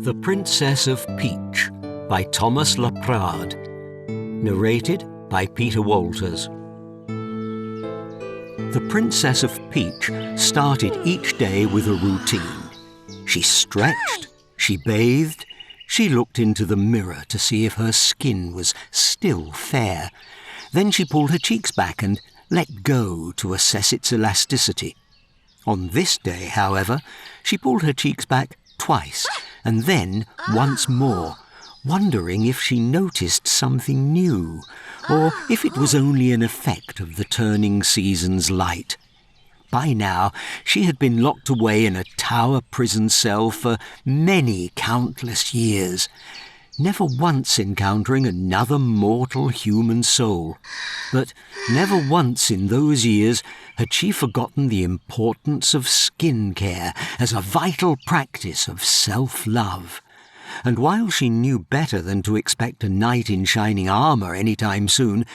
The Princess of Peach by Thomas Laprade. Narrated by Peter Walters. The Princess of Peach started each day with a routine. She stretched, she bathed, she looked into the mirror to see if her skin was still fair. Then she pulled her cheeks back and let go to assess its elasticity. On this day, however, she pulled her cheeks back twice, and then once more, wondering if she noticed something new, or if it was only an effect of the turning season's light. By now, she had been locked away in a tower prison cell for many countless years, never once encountering another mortal human soul. But never once in those years had she forgotten the importance of skin care as a vital practice of self-love. And while she knew better than to expect a knight in shining armour any time soon,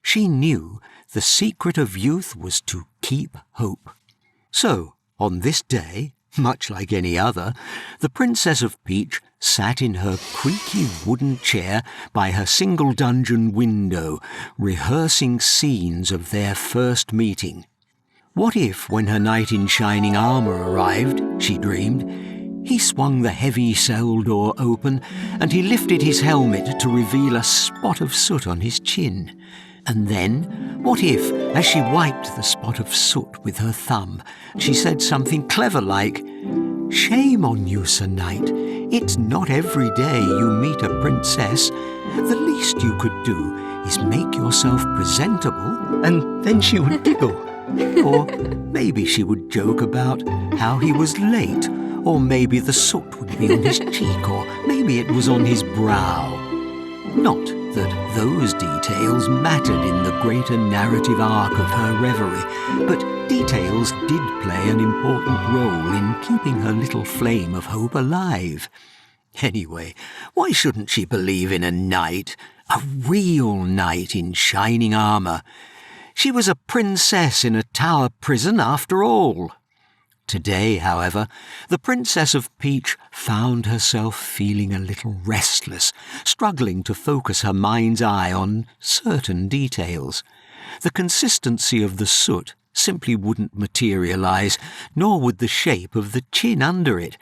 she knew the secret of youth was to keep hope. So, on this day, much like any other, the Princess of Peach sat in her creaky wooden chair by her single dungeon window, rehearsing scenes of their first meeting. What if, when her knight in shining armour arrived, she dreamed, he swung the heavy cell door open and he lifted his helmet to reveal a spot of soot on his chin. And then, what if, as she wiped the spot of soot with her thumb, she said something clever like, "Shame on you, Sir Knight. It's not every day you meet a princess. The least you could do is make yourself presentable," and then she would giggle. Or maybe she would joke about how he was late, or maybe the soot would be on his cheek, or maybe it was on his brow. Not that those details mattered in the greater narrative arc of her reverie, but details did play an important role in keeping her little flame of hope alive. Anyway, why shouldn't she believe in a knight, a real knight in shining armour? She was a princess in a tower prison after all. Today, however, the Princess of Peach found herself feeling a little restless, struggling to focus her mind's eye on certain details. The consistency of the soot simply wouldn't materialize, nor would the shape of the chin under it,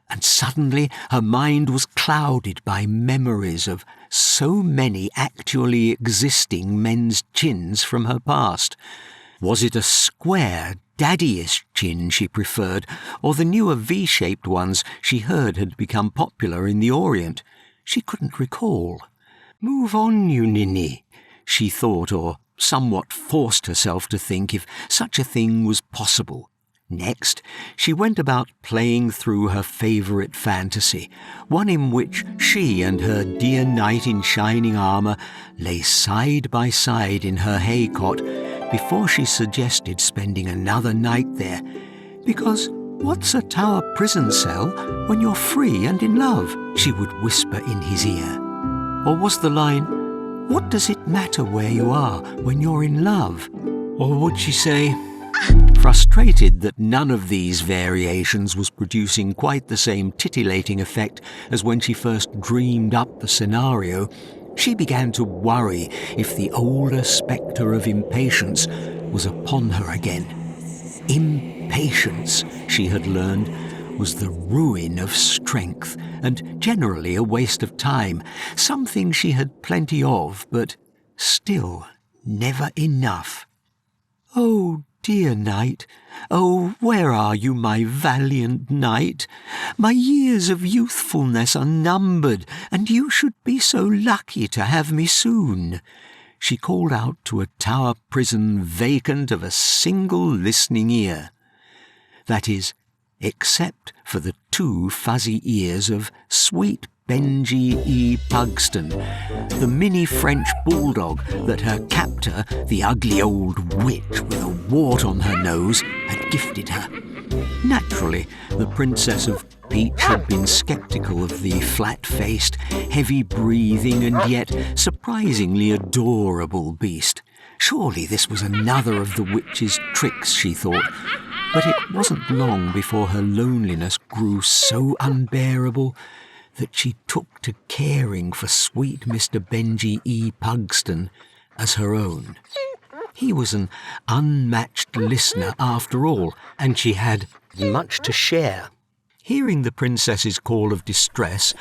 and suddenly her mind was clouded by memories of so many actually existing men's chins from her past. Was it a square, daddyish chin she preferred, or the newer V-shaped ones she heard had become popular in the Orient? She couldn't recall. "Move on, you ninny," she thought, or somewhat forced herself to think if such a thing was possible. Next, she went about playing through her favourite fantasy, one in which she and her dear knight in shining armour lay side by side in her hay-cot before she suggested spending another night there. Because what's a tower prison cell when you're free and in love? She would whisper in his ear. Or was the line, "What does it matter where you are when you're in love?" Or would she say, frustrated that none of these variations was producing quite the same titillating effect as when she first dreamed up the scenario, she began to worry if the older spectre of impatience was upon her again. Impatience, she had learned, was the ruin of strength and generally a waste of time, something she had plenty of, but still never enough. "Oh, dear knight, oh, where are you, my valiant knight? My years of youthfulness are numbered, and you should be so lucky to have me soon," she called out to a tower prison vacant of a single listening ear. That is, except for the two fuzzy ears of sweet Benji E. Pugston, the mini French bulldog that her captor, the ugly old witch with a wart on her nose, had gifted her. Naturally, the Princess of Peach had been sceptical of the flat-faced, heavy-breathing and yet surprisingly adorable beast. Surely this was another of the witch's tricks, she thought. But it wasn't long before her loneliness grew so unbearable that she took to caring for sweet Mr. Benjy E. Pugston as her own. He was an unmatched listener after all, and she had much to share. Hearing the princess's call of distress,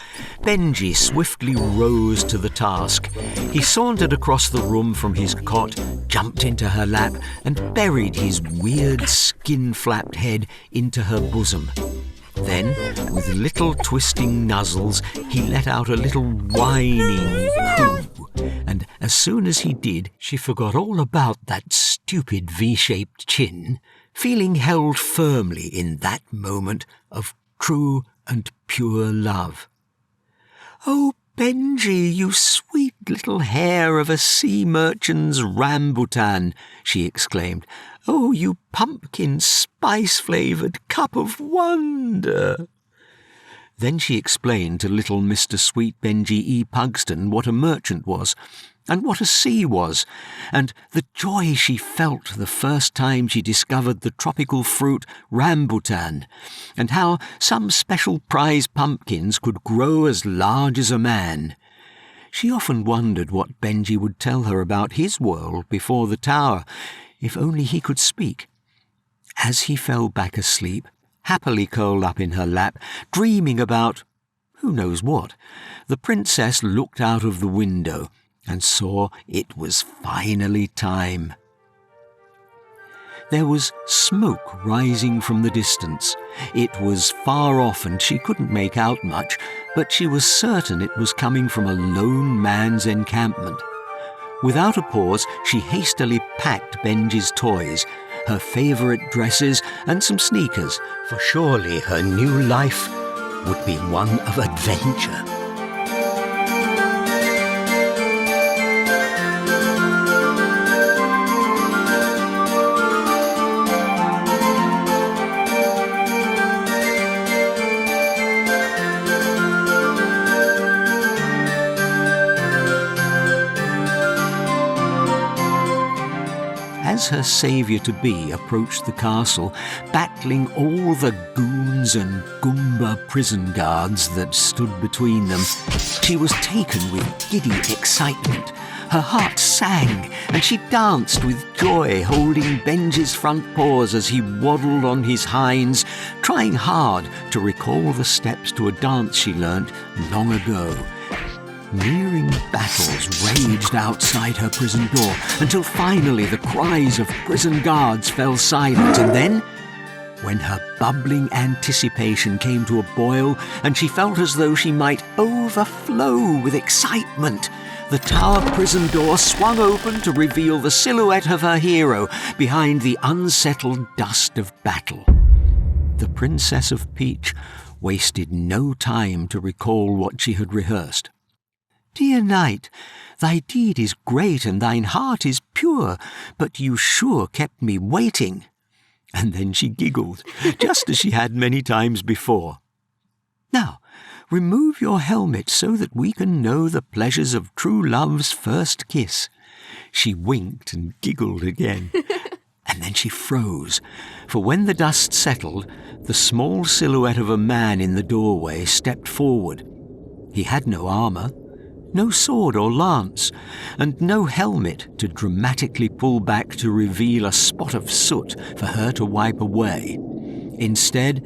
Benjy swiftly rose to the task. He sauntered across the room from his cot, jumped into her lap, and buried his weird skin-flapped head into her bosom. Then, with little twisting nuzzles, he let out a little whining coo, and as soon as he did, she forgot all about that stupid V-shaped chin, feeling held firmly in that moment of true and pure love. "Oh, Benjy, you sweet little hair of a sea merchant's rambutan," she exclaimed. "Oh, you pumpkin spice-flavoured cup of wonder." Then she explained to little Mr. Sweet Benjy E. Pugston what a merchant was, and what a sea was, and the joy she felt the first time she discovered the tropical fruit rambutan, and how some special prize pumpkins could grow as large as a man. She often wondered what Benjy would tell her about his world before the tower, if only he could speak. As he fell back asleep, happily curled up in her lap, dreaming about who knows what, the princess looked out of the window and saw it was finally time. There was smoke rising from the distance. It was far off and she couldn't make out much, but she was certain it was coming from a lone man's encampment. Without a pause, she hastily packed Benjy's toys, her favourite dresses and some sneakers, for surely her new life would be one of adventure. As her saviour-to-be approached the castle, battling all the goons and Goomba prison guards that stood between them, she was taken with giddy excitement. Her heart sang, and she danced with joy, holding Benjy's front paws as he waddled on his hinds, trying hard to recall the steps to a dance she learnt long ago. Nearing battles raged outside her prison door, until finally the cries of prison guards fell silent, and then, when her bubbling anticipation came to a boil and she felt as though she might overflow with excitement, the tower prison door swung open to reveal the silhouette of her hero behind the unsettled dust of battle. The Princess of Peach wasted no time to recall what she had rehearsed. "Dear knight, thy deed is great and thine heart is pure, but you sure kept me waiting." And then she giggled, just as she had many times before. "Now, remove your helmet so that we can know the pleasures of true love's first kiss." She winked and giggled again. And then she froze, for when the dust settled, the small silhouette of a man in the doorway stepped forward. He had no armour, no sword or lance, and no helmet to dramatically pull back to reveal a spot of soot for her to wipe away. Instead,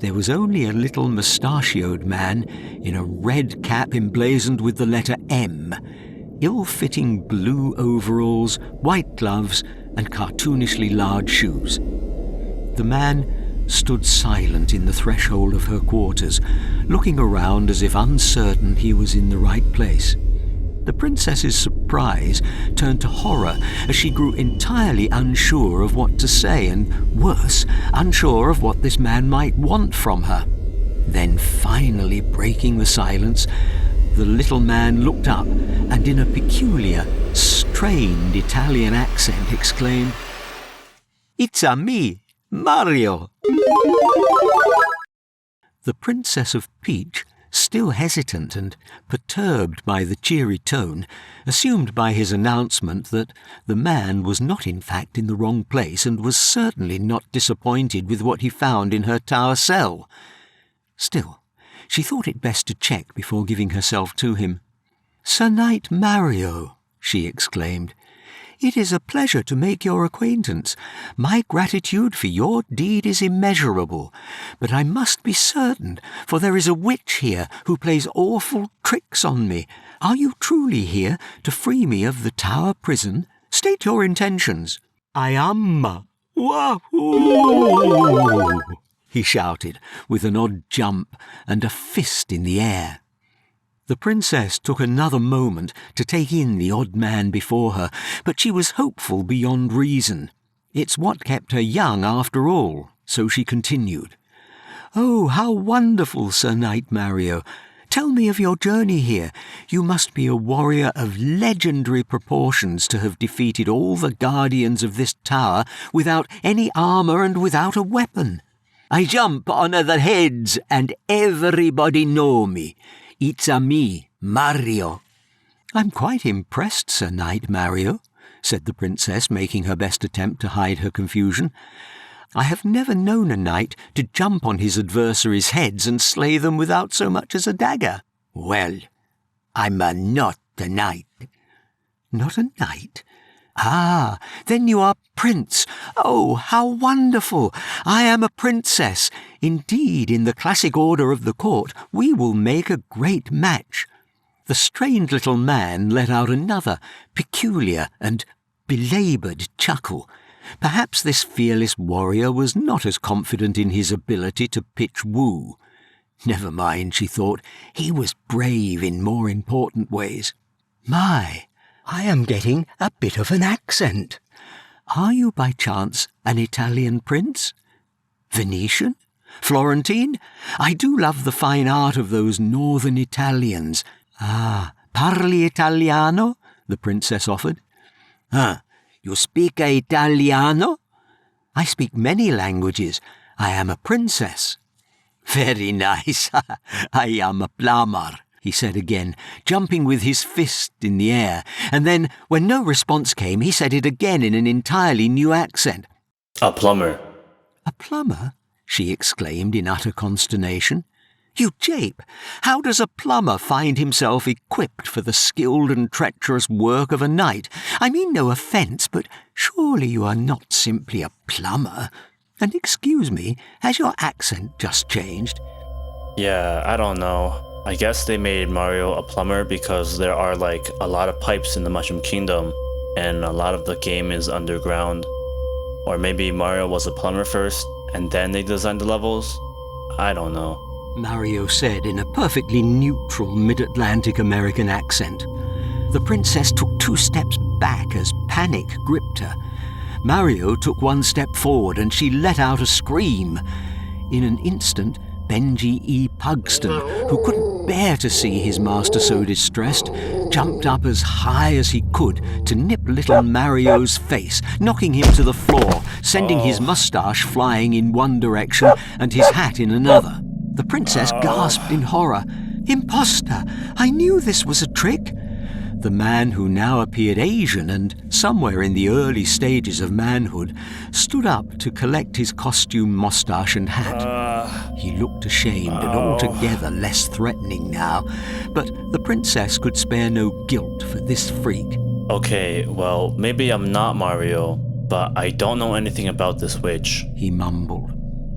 there was only a little mustachioed man in a red cap emblazoned with the letter M, ill-fitting blue overalls, white gloves, and cartoonishly large shoes. The man stood silent in the threshold of her quarters, looking around as if uncertain he was in the right place. The princess's surprise turned to horror as she grew entirely unsure of what to say, and worse, unsure of what this man might want from her. Then, finally breaking the silence, the little man looked up and in a peculiar, strained Italian accent exclaimed, "It's a me, Mario!" The Princess of Peach, still hesitant and perturbed by the cheery tone, assumed by his announcement that the man was not in fact in the wrong place and was certainly not disappointed with what he found in her tower cell. Still, She thought it best to check before giving herself to him. "Sir Knight Mario," she exclaimed, "it is a pleasure to make your acquaintance. My gratitude for your deed is immeasurable, but I must be certain, for there is a witch here who plays awful tricks on me. Are you truly here to free me of the Tower prison? State your intentions." "I am. Wahoo!" he shouted, with an odd jump and a fist in the air. The princess took another moment to take in the odd man before her, but she was hopeful beyond reason. It's what kept her young after all, so she continued. "Oh, how wonderful, Sir Knight Mario! Tell me of your journey here. You must be a warrior of legendary proportions to have defeated all the guardians of this tower without any armour and without a weapon." "I jump on other heads and everybody know me. It's a me, Mario." "I'm quite impressed, Sir Knight Mario," said the princess, making her best attempt to hide her confusion. "I have never known a knight to jump on his adversaries' heads and slay them without so much as a dagger." "Well, I'm not a knight." "Not a knight? Ah, then you are Prince. Oh, how wonderful! I am a princess. Indeed, in the classic order of the court, we will make a great match." The strained little man let out another peculiar and belaboured chuckle. Perhaps this fearless warrior was not as confident in his ability to pitch woo. Never mind, she thought, he was brave in more important ways. "My, I am getting a bit of an accent. Are you by chance an Italian prince? Venetian? Florentine? I do love the fine art of those northern Italians." "Ah, parli Italiano?" the princess offered. You speak Italiano?" "I speak many languages. I am a princess." "Very nice. I am a plumber," he said again, jumping with his fist in the air, and then, when no response came, he said it again in an entirely new accent. "A plumber." "A plumber?" she exclaimed in utter consternation. "You jape! How does a plumber find himself equipped for the skilled and treacherous work of a knight? I mean no offence, but surely you are not simply a plumber. And excuse me, has your accent just changed?" Yeah, I don't know. I guess they made Mario a plumber because there are like a lot of pipes in the Mushroom Kingdom, and a lot of the game is underground. Or maybe Mario was a plumber first, and then they designed the levels? I don't know. Mario said in a perfectly neutral mid-Atlantic American accent. The princess took 2 steps back as panic gripped her. Mario took 1 step forward and she let out a scream. In an instant, Benji E. Pugston, who couldn't bear to see his master so distressed, jumped up as high as he could to nip little Mario's face, knocking him to the floor, sending his moustache flying in one direction and his hat in another. The princess gasped in horror. "Imposter! I knew this was a trick!" The man, who now appeared Asian and somewhere in the early stages of manhood, stood up to collect his costume, moustache and hat. He looked ashamed and altogether less threatening now, but the princess could spare no guilt for this freak. "Okay, well, maybe I'm not Mario, but I don't know anything about this witch," he mumbled.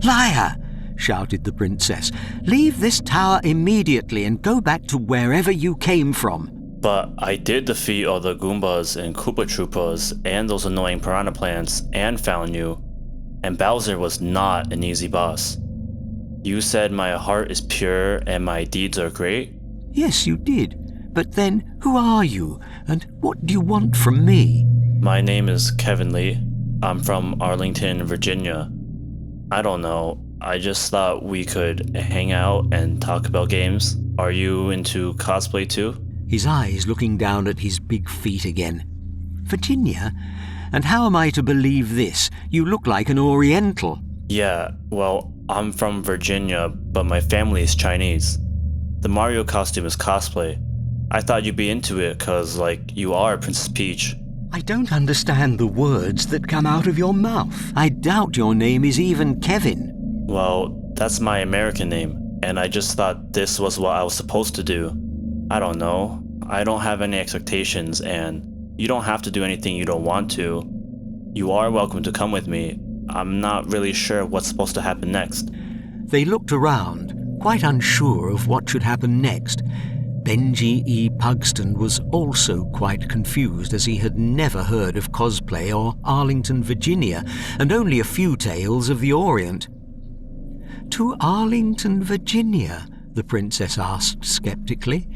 "Liar!" shouted the princess. "Leave this tower immediately and go back to wherever you came from." "But I did defeat all the Goombas and Koopa Troopas and those annoying piranha plants and found you. And Bowser was not an easy boss. You said my heart is pure and my deeds are great?" "Yes, you did. But then, who are you? And what do you want from me?" "My name is Kevin Lee. I'm from Arlington, Virginia. I don't know. I just thought we could hang out and talk about games. Are you into cosplay too?" His eyes looking down at his big feet again. "Virginia? And how am I to believe this? You look like an Oriental." "Yeah, well, I'm from Virginia, but my family is Chinese. The Mario costume is cosplay. I thought you'd be into it cause, you are Princess Peach." "I don't understand the words that come out of your mouth. I doubt your name is even Kevin." "Well, that's my American name. and I just thought this was what I was supposed to do. I don't know. I don't have any expectations, and you don't have to do anything you don't want to. You are welcome to come with me. I'm not really sure what's supposed to happen next. They looked around, quite unsure of what should happen next. Benji E. Pugston was also quite confused, as he had never heard of cosplay or Arlington, Virginia, and only a few tales of the Orient. "To Arlington, Virginia?" the princess asked skeptically.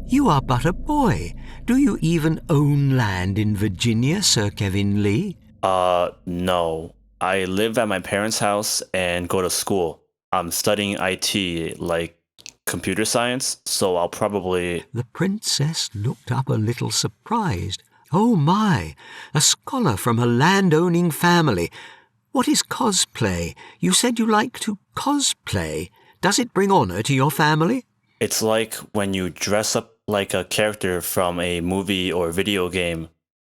"You are but a boy. Do you even own land in Virginia, Sir Kevin Lee?" No. I live at my parents' house and go to school. I'm studying IT, like computer science, so I'll probably... The princess looked up a little surprised. "Oh my, a scholar from a land-owning family. What is cosplay? You said you like to cosplay. Does it bring honor to your family?" It's like when you dress up like a character from a movie or video game,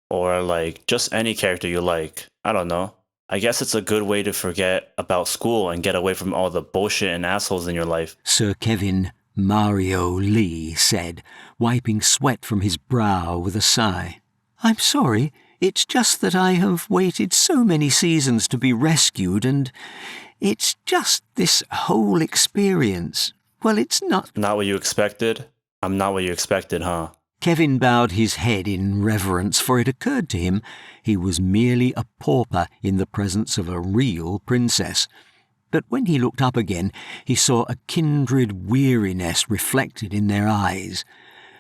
or like just any character you like. I don't know. I guess it's a good way to forget about school and get away from all the bullshit and assholes in your life. Sir Kevin Mario Lee said, wiping sweat from his brow with a sigh. "I'm sorry. It's just that I have waited so many seasons to be rescued, and it's just this whole experience. Well, it's not..." Not what you expected? I'm not what you expected, huh? Kevin bowed his head in reverence, for it occurred to him he was merely a pauper in the presence of a real princess. But when he looked up again, he saw a kindred weariness reflected in their eyes.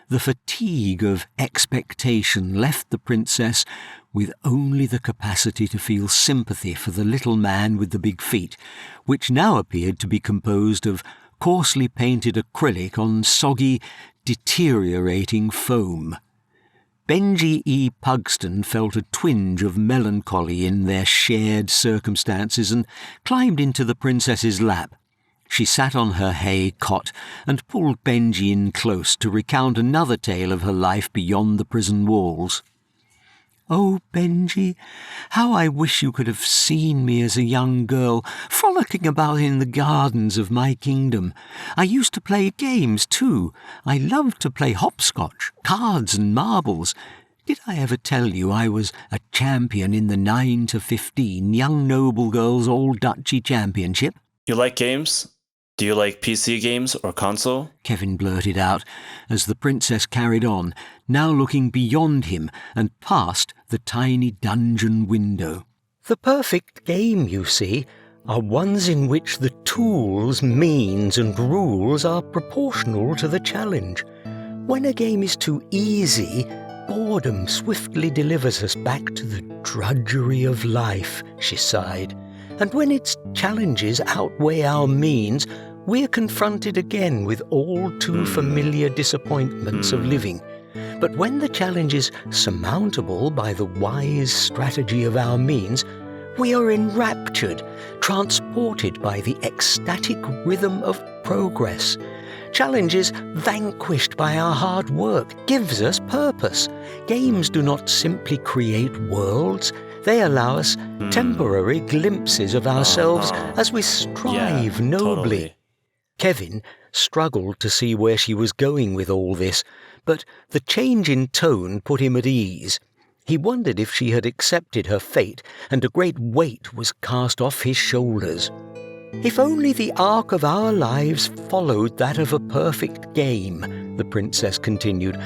The fatigue of expectation left the princess with only the capacity to feel sympathy for the little man with the big feet, which now appeared to be composed of coarsely painted acrylic on soggy, deteriorating foam. Benji E. Pugston felt a twinge of melancholy in their shared circumstances and climbed into the princess's lap. She sat on her hay cot and pulled Benji in close to recount another tale of her life beyond the prison walls. "Oh, Benji, how I wish you could have seen me as a young girl, frolicking about in the gardens of my kingdom. I used to play games, too. I loved to play hopscotch, cards and marbles. Did I ever tell you I was a champion in the 9 to 15 Young Noble Girls All Dutchy Championship?" You like games? Do you like PC games or console? Kevin blurted out, as the princess carried on, now looking beyond him and past the tiny dungeon window. "The perfect game, you see, are ones in which the tools, means and rules are proportional to the challenge. When a game is too easy, boredom swiftly delivers us back to the drudgery of life," she sighed. "And when its challenges outweigh our means, we're confronted again with all too familiar disappointments of living. But when the challenge is surmountable by the wise strategy of our means, we are enraptured, transported by the ecstatic rhythm of progress. Challenges vanquished by our hard work gives us purpose. Games do not simply create worlds. They allow us temporary glimpses of ourselves as we strive nobly." Totally. Kevin struggled to see where she was going with all this, but the change in tone put him at ease. He wondered if she had accepted her fate, and a great weight was cast off his shoulders. "If only the arc of our lives followed that of a perfect game," the princess continued,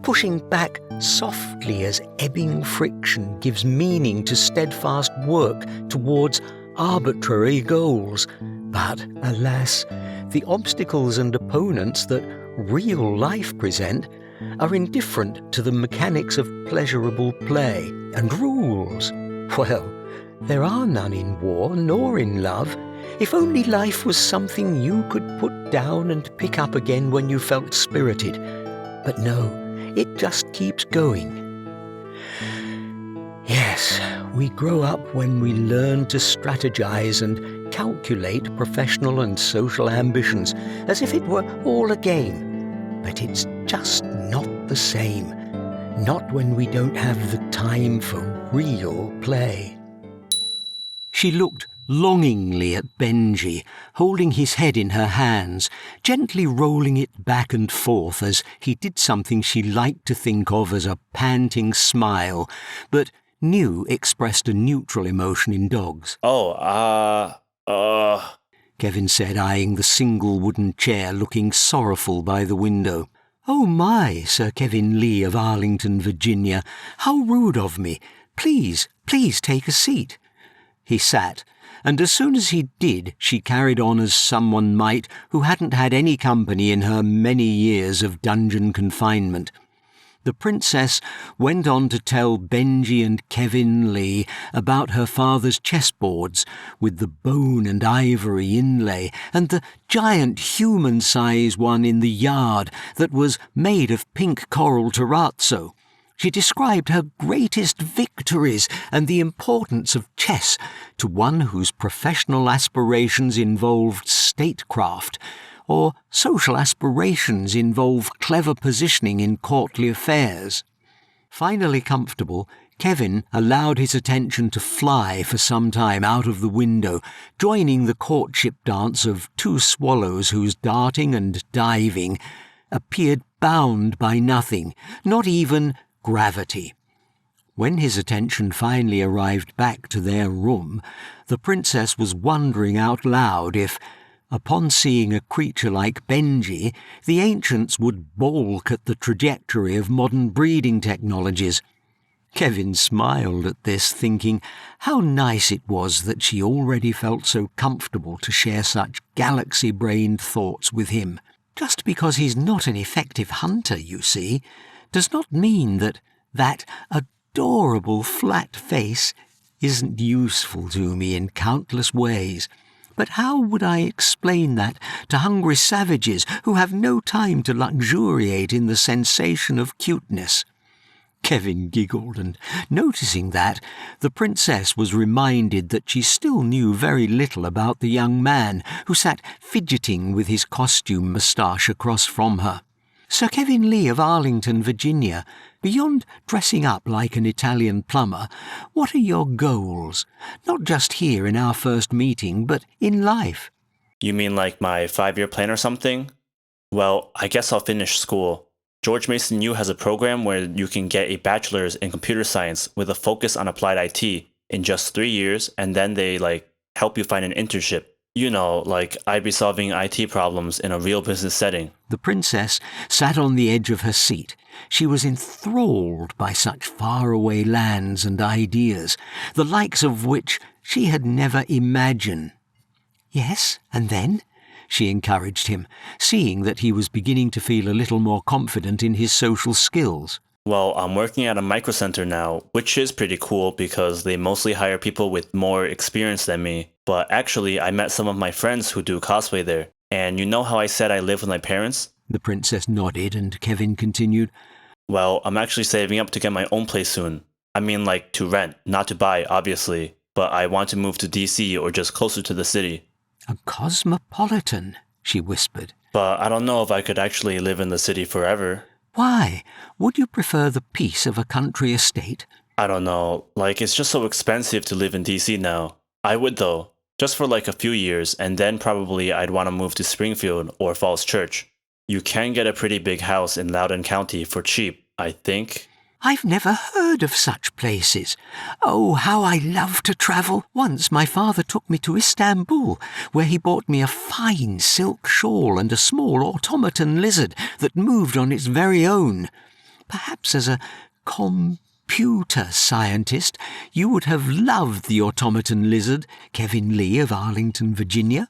pushing back softly as ebbing friction gives meaning to steadfast work towards arbitrary goals. "But, alas, the obstacles and opponents that real life present are indifferent to the mechanics of pleasurable play and rules. Well, there are none in war nor in love. If only life was something you could put down and pick up again when you felt spirited. But no, it just keeps going. Yes, we grow up when we learn to strategize and calculate professional and social ambitions as if it were all a game. But it's just not the same. Not when we don't have the time for real play." She looked longingly at Benji, holding his head in her hands, gently rolling it back and forth as he did something she liked to think of as a panting smile, but knew expressed a neutral emotion in dogs. Kevin said, eyeing the single wooden chair looking sorrowful by the window. "Oh my, Sir Kevin Lee of Arlington, Virginia, how rude of me. Please take a seat." He sat, and as soon as he did, she carried on as someone might who hadn't had any company in her many years of dungeon confinement. The princess went on to tell Benji and Kevin Lee about her father's chessboards with the bone and ivory inlay and the giant human-size one in the yard that was made of pink coral terrazzo. She described her greatest victories and the importance of chess to one whose professional aspirations involved statecraft, or social aspirations involved clever positioning in courtly affairs. Finally comfortable, Kevin allowed his attention to fly for some time out of the window, joining the courtship dance of two swallows whose darting and diving appeared bound by nothing, not even gravity. When his attention finally arrived back to their room, the princess was wondering out loud if, upon seeing a creature like Benji, the ancients would balk at the trajectory of modern breeding technologies. Kevin smiled at this, thinking how nice it was that she already felt so comfortable to share such galaxy-brained thoughts with him. Just because he's not an effective hunter, you see, does not mean that adorable flat face isn't useful to me in countless ways. But how would I explain that to hungry savages who have no time to luxuriate in the sensation of cuteness? Kevin giggled, and noticing that, the princess was reminded that she still knew very little about the young man who sat fidgeting with his costume moustache across from her. Sir Kevin Lee of Arlington, Virginia, beyond dressing up like an Italian plumber, what are your goals? Not just here in our first meeting, but in life. You mean like my 5-year plan or something? Well, I guess I'll finish school. George Mason U has a program where you can get a bachelor's in computer science with a focus on applied IT in just 3 years, and then they help you find an internship. You know, like I'd be solving IT problems in a real business setting. The princess sat on the edge of her seat. She was enthralled by such faraway lands and ideas, the likes of which she had never imagined. "Yes, and then?" she encouraged him, seeing that he was beginning to feel a little more confident in his social skills. Well, I'm working at a micro center now, which is pretty cool because they mostly hire people with more experience than me. But actually, I met some of my friends who do cosplay there. And you know how I said I live with my parents? The princess nodded, and Kevin continued, "Well, I'm actually saving up to get my own place soon. I mean, to rent, not to buy, obviously. But I want to move to DC or just closer to the city." "A cosmopolitan," she whispered. "But I don't know if I could actually live in the city forever." "Why? Would you prefer the peace of a country estate?" "I don't know. It's just so expensive to live in DC now. I would though. Just for a few years, and then probably I'd want to move to Springfield or Falls Church. You can get a pretty big house in Loudoun County for cheap, I think." "I've never heard of such places. Oh, how I love to travel. Once my father took me to Istanbul, where he bought me a fine silk shawl and a small automaton lizard that moved on its very own. Perhaps as a computer scientist, you would have loved the automaton lizard, Kevin Lee of Arlington, Virginia."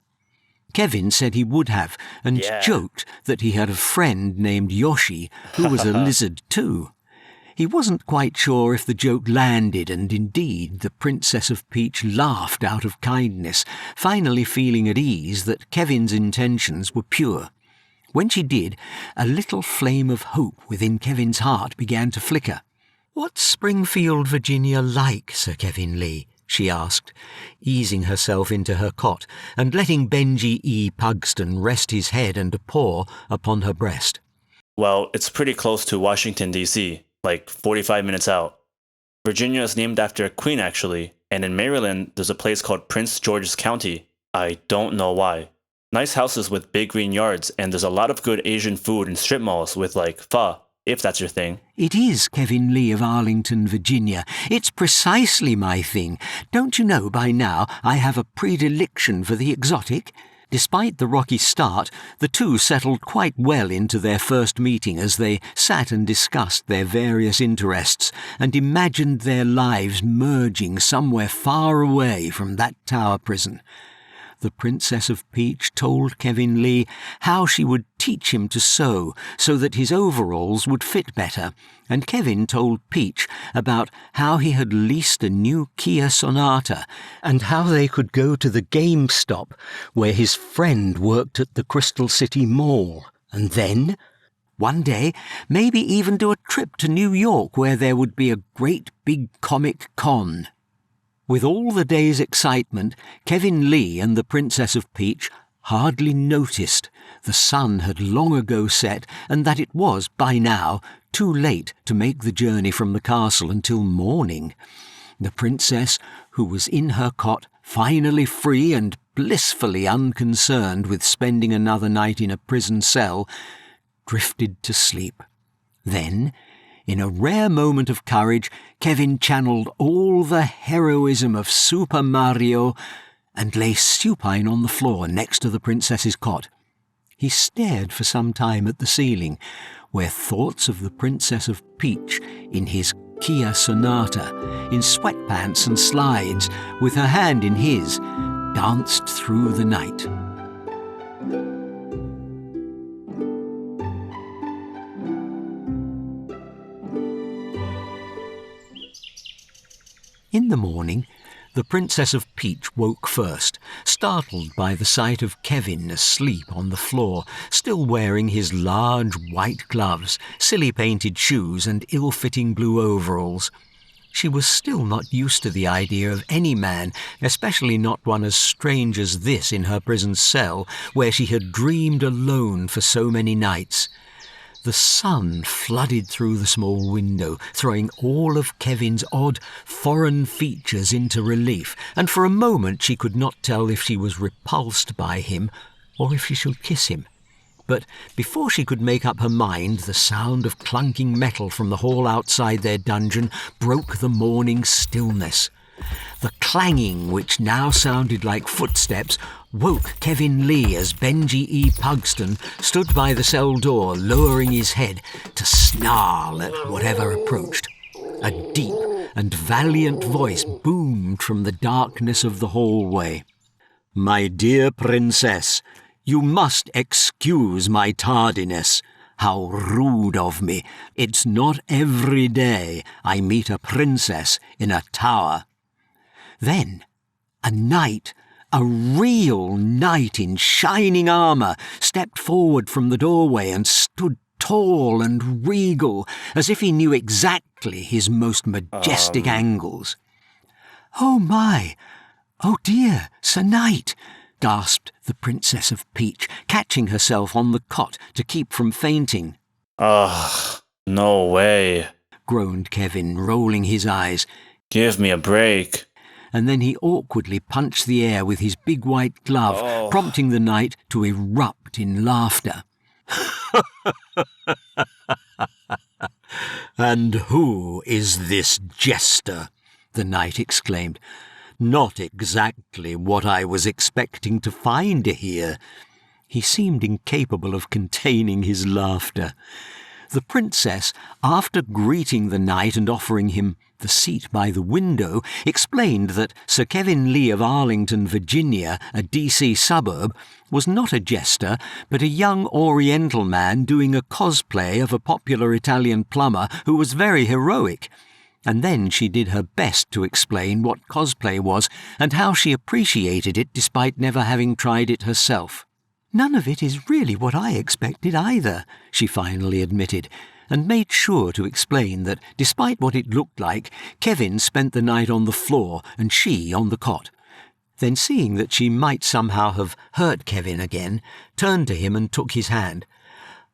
Kevin said he would have, and joked that he had a friend named Yoshi who was a lizard too. He wasn't quite sure if the joke landed, and indeed the Princess of Peach laughed out of kindness, finally feeling at ease that Kevin's intentions were pure. When she did, a little flame of hope within Kevin's heart began to flicker. "What's Springfield, Virginia like, Sir Kevin Lee?" she asked, easing herself into her cot and letting Benji E. Pugston rest his head and a paw upon her breast. "Well, it's pretty close to Washington, D.C., 45 minutes out. Virginia is named after a queen, actually. And in Maryland, there's a place called Prince George's County. I don't know why. Nice houses with big green yards, and there's a lot of good Asian food in strip malls with like pho, if that's your thing. It is Kevin Lee of Arlington, Virginia. It's precisely my thing. Don't you know by now I have a predilection for the exotic? Despite the rocky start, the two settled quite well into their first meeting as they sat and discussed their various interests and imagined their lives merging somewhere far away from that tower prison. The Princess of Peach told Kevin Lee how she would teach him to sew so that his overalls would fit better, and Kevin told Peach about how he had leased a new Kia Sonata and how they could go to the GameStop where his friend worked at the Crystal City Mall, and then, one day, maybe even do a trip to New York where there would be a great big comic con. With all the day's excitement, Kevin Lee and the Princess of Peach hardly noticed the sun had long ago set and that it was, by now, too late to make the journey from the castle until morning. The princess, who was in her cot, finally free and blissfully unconcerned with spending another night in a prison cell, drifted to sleep. Then, in a rare moment of courage, Kevin channeled all the heroism of Super Mario and lay supine on the floor next to the princess's cot. He stared for some time at the ceiling, where thoughts of the Princess of Peach in his Kia Sonata, in sweatpants and slides, with her hand in his, danced through the night. In the morning, the Princess of Peach woke first, startled by the sight of Kevin asleep on the floor, still wearing his large white gloves, silly painted shoes and ill-fitting blue overalls. She was still not used to the idea of any man, especially not one as strange as this in her prison cell, where she had dreamed alone for so many nights. The sun flooded through the small window, throwing all of Kevin's odd, foreign features into relief, and for a moment she could not tell if she was repulsed by him or if she should kiss him. But before she could make up her mind, the sound of clunking metal from the hall outside their dungeon broke the morning stillness. The clanging, which now sounded like footsteps, woke Kevin Lee as Benji E. Pugston stood by the cell door, lowering his head to snarl at whatever approached. A deep and valiant voice boomed from the darkness of the hallway. "My dear princess, you must excuse my tardiness. How rude of me. It's not every day I meet a princess in a tower." Then, a knight, a real knight in shining armour, stepped forward from the doorway and stood tall and regal, as if he knew exactly his most majestic angles. "Oh my! Oh dear, Sir Knight!" gasped the Princess of Peach, catching herself on the cot to keep from fainting. No way," groaned Kevin, rolling his eyes. "Give me a break." And then he awkwardly punched the air with his big white glove, prompting the knight to erupt in laughter. "And who is this jester?" the knight exclaimed. "Not exactly what I was expecting to find here." He seemed incapable of containing his laughter. The princess, after greeting the knight and offering him the seat by the window, explained that Sir Kevin Lee of Arlington, Virginia, a D.C. suburb, was not a jester, but a young Oriental man doing a cosplay of a popular Italian plumber who was very heroic. And then she did her best to explain what cosplay was and how she appreciated it despite never having tried it herself. "None of it is really what I expected either," she finally admitted, and made sure to explain that, despite what it looked like, Kevin spent the night on the floor and she on the cot. Then, seeing that she might somehow have hurt Kevin again, turned to him and took his hand.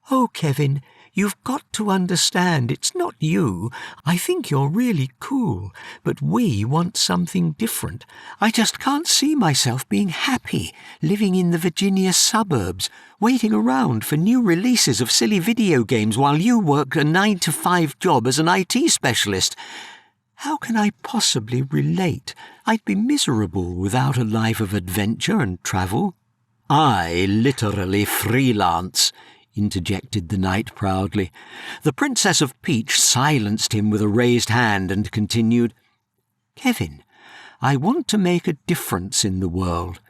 "Oh, Kevin, You've got to understand, it's not you. I think you're really cool, but we want something different. I just can't see myself being happy, living in the Virginia suburbs, waiting around for new releases of silly video games while you work a 9-to-5 job as an IT specialist. How can I possibly relate? I'd be miserable without a life of adventure and travel. I literally freelance, interjected the knight proudly. The Princess of Peach silenced him with a raised hand and continued, Kevin, I want to make a difference in the world.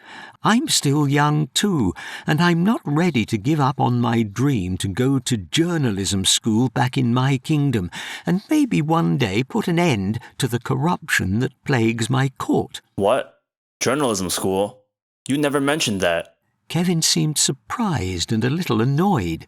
I'm still young too, and I'm not ready to give up on my dream to go to journalism school back in my kingdom, and maybe one day put an end to the corruption that plagues my court. What? Journalism school? You never mentioned that. Kevin seemed surprised and a little annoyed.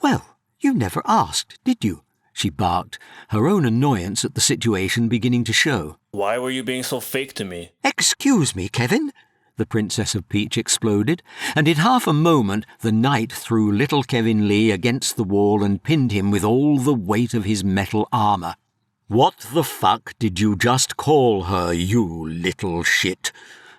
Well, you never asked, did you? She barked, her own annoyance at the situation beginning to show. Why were you being so fake to me? Excuse me, Kevin, the Princess of Peach exploded, and in half a moment the knight threw little Kevin Lee against the wall and pinned him with all the weight of his metal armour. What the fuck did you just call her, you little shit?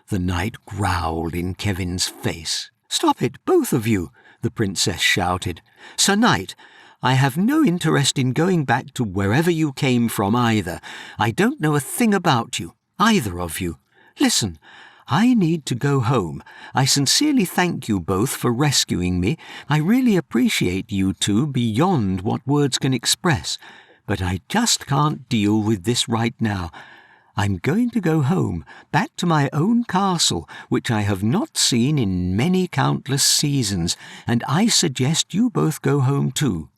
The knight growled in Kevin's face. Stop it, both of you, the princess shouted. Sir Knight, I have no interest in going back to wherever you came from either. I don't know a thing about you, either of you. Listen, I need to go home. I sincerely thank you both for rescuing me. I really appreciate you two beyond what words can express. But I just can't deal with this right now. I'm going to go home, back to my own castle, which I have not seen in many countless seasons, and I suggest you both go home too.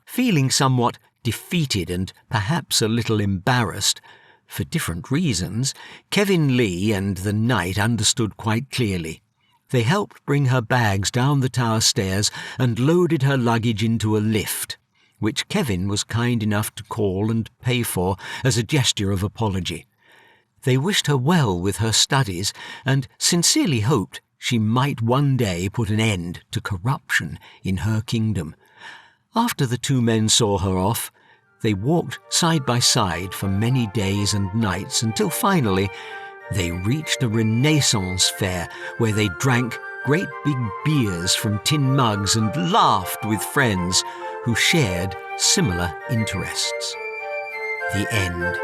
Feeling somewhat defeated and perhaps a little embarrassed, for different reasons, Kevin Lee and the knight understood quite clearly. They helped bring her bags down the tower stairs and loaded her luggage into a lift, which Kevin was kind enough to call and pay for as a gesture of apology. They wished her well with her studies and sincerely hoped she might one day put an end to corruption in her kingdom. After the two men saw her off, they walked side by side for many days and nights until finally they reached a Renaissance fair where they drank great big beers from tin mugs and laughed with friends who shared similar interests. The end.